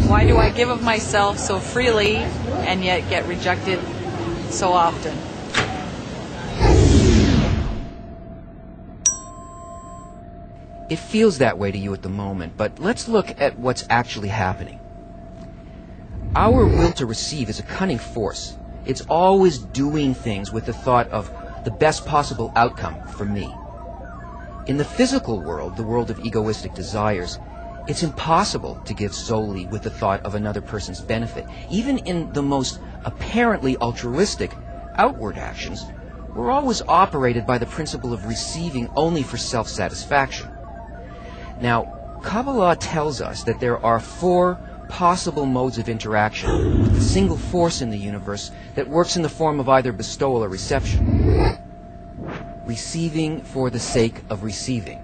Why do I give of myself so freely and yet get rejected so often? It feels that way to you at the moment, but let's look at what's actually happening. Our will to receive is a cunning force. It's always doing things with the thought of the best possible outcome for me. In the physical world, the world of egoistic desires, it's impossible to give solely with the thought of another person's benefit. Even in the most apparently altruistic outward actions, we're always operated by the principle of receiving only for self-satisfaction. Now, Kabbalah tells us that there are 4 possible modes of interaction with the single force in the universe that works in the form of either bestowal or reception. Receiving for the sake of receiving.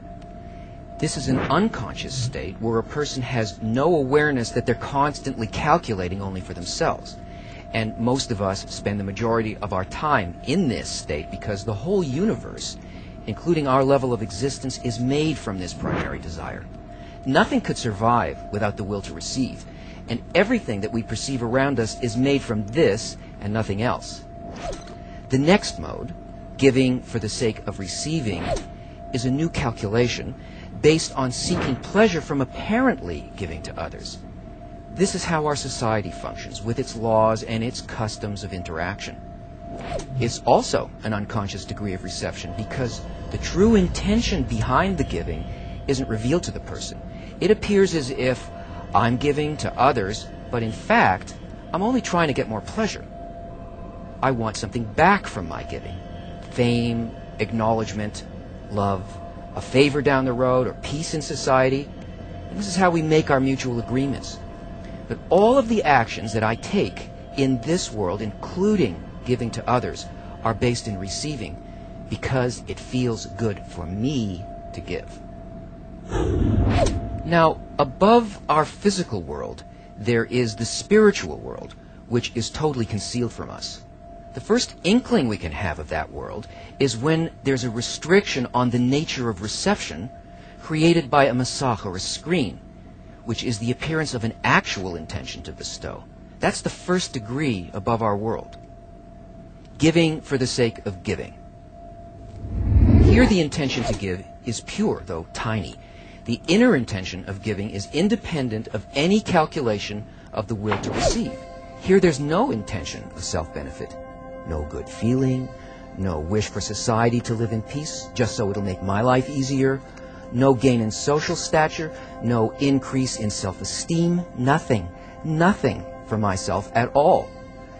This is an unconscious state where a person has no awareness that they're constantly calculating only for themselves. And most of us spend the majority of our time in this state because the whole universe, including our level of existence, is made from this primary desire. Nothing could survive without the will to receive, and everything that we perceive around us is made from this and nothing else. The next mode, giving for the sake of receiving, is a new calculation based on seeking pleasure from apparently giving to others. This is how our society functions, with its laws and its customs of interaction. It's also an unconscious degree of reception because the true intention behind the giving isn't revealed to the person. It appears as if I'm giving to others, but in fact, I'm only trying to get more pleasure. I want something back from my giving. Fame, acknowledgement, love, a favor down the road, or peace in society. And this is how we make our mutual agreements. But all of the actions that I take in this world, including giving to others, are based in receiving because it feels good for me to give. Now, above our physical world, there is the spiritual world, which is totally concealed from us. The first inkling we can have of that world is when there's a restriction on the nature of reception created by a masach, or a screen, which is the appearance of an actual intention to bestow. That's the first degree above our world. Giving for the sake of giving. Here the intention to give is pure, though tiny. The inner intention of giving is independent of any calculation of the will to receive. Here there's no intention of self-benefit, no good feeling, no wish for society to live in peace, just so it'll make my life easier, no gain in social stature, no increase in self-esteem, nothing for myself at all.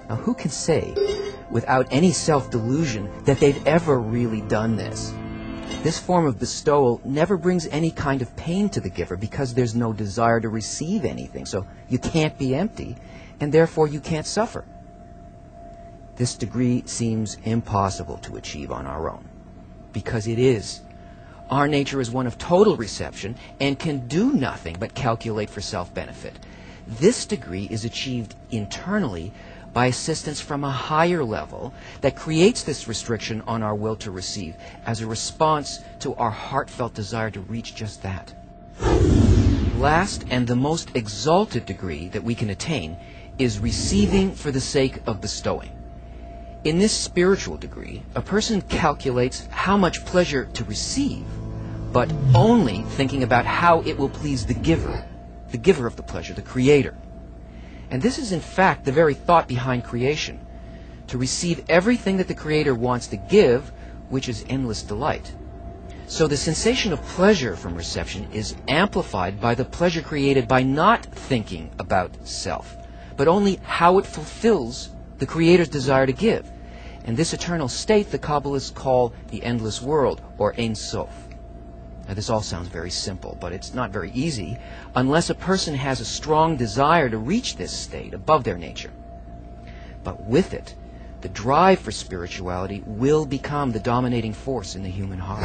Now who can say, without any self-delusion, that they've ever really done this? This form of bestowal never brings any kind of pain to the giver because there's no desire to receive anything, so you can't be empty, and therefore you can't suffer. This degree seems impossible to achieve on our own, because it is. Our nature is one of total reception and can do nothing but calculate for self-benefit. This degree is achieved internally by assistance from a higher level that creates this restriction on our will to receive as a response to our heartfelt desire to reach just that. Last and the most exalted degree that we can attain is receiving for the sake of bestowing. In this spiritual degree, a person calculates how much pleasure to receive, but only thinking about how it will please the giver of the pleasure, the creator. And this is in fact the very thought behind creation, to receive everything that the creator wants to give, which is endless delight. So the sensation of pleasure from reception is amplified by the pleasure created by not thinking about self, but only how it fulfills the creator's desire to give. And this eternal state the Kabbalists call the endless world, or Ein Sof. Now this all sounds very simple, but it's not very easy unless a person has a strong desire to reach this state above their nature. But with it, the drive for spirituality will become the dominating force in the human heart.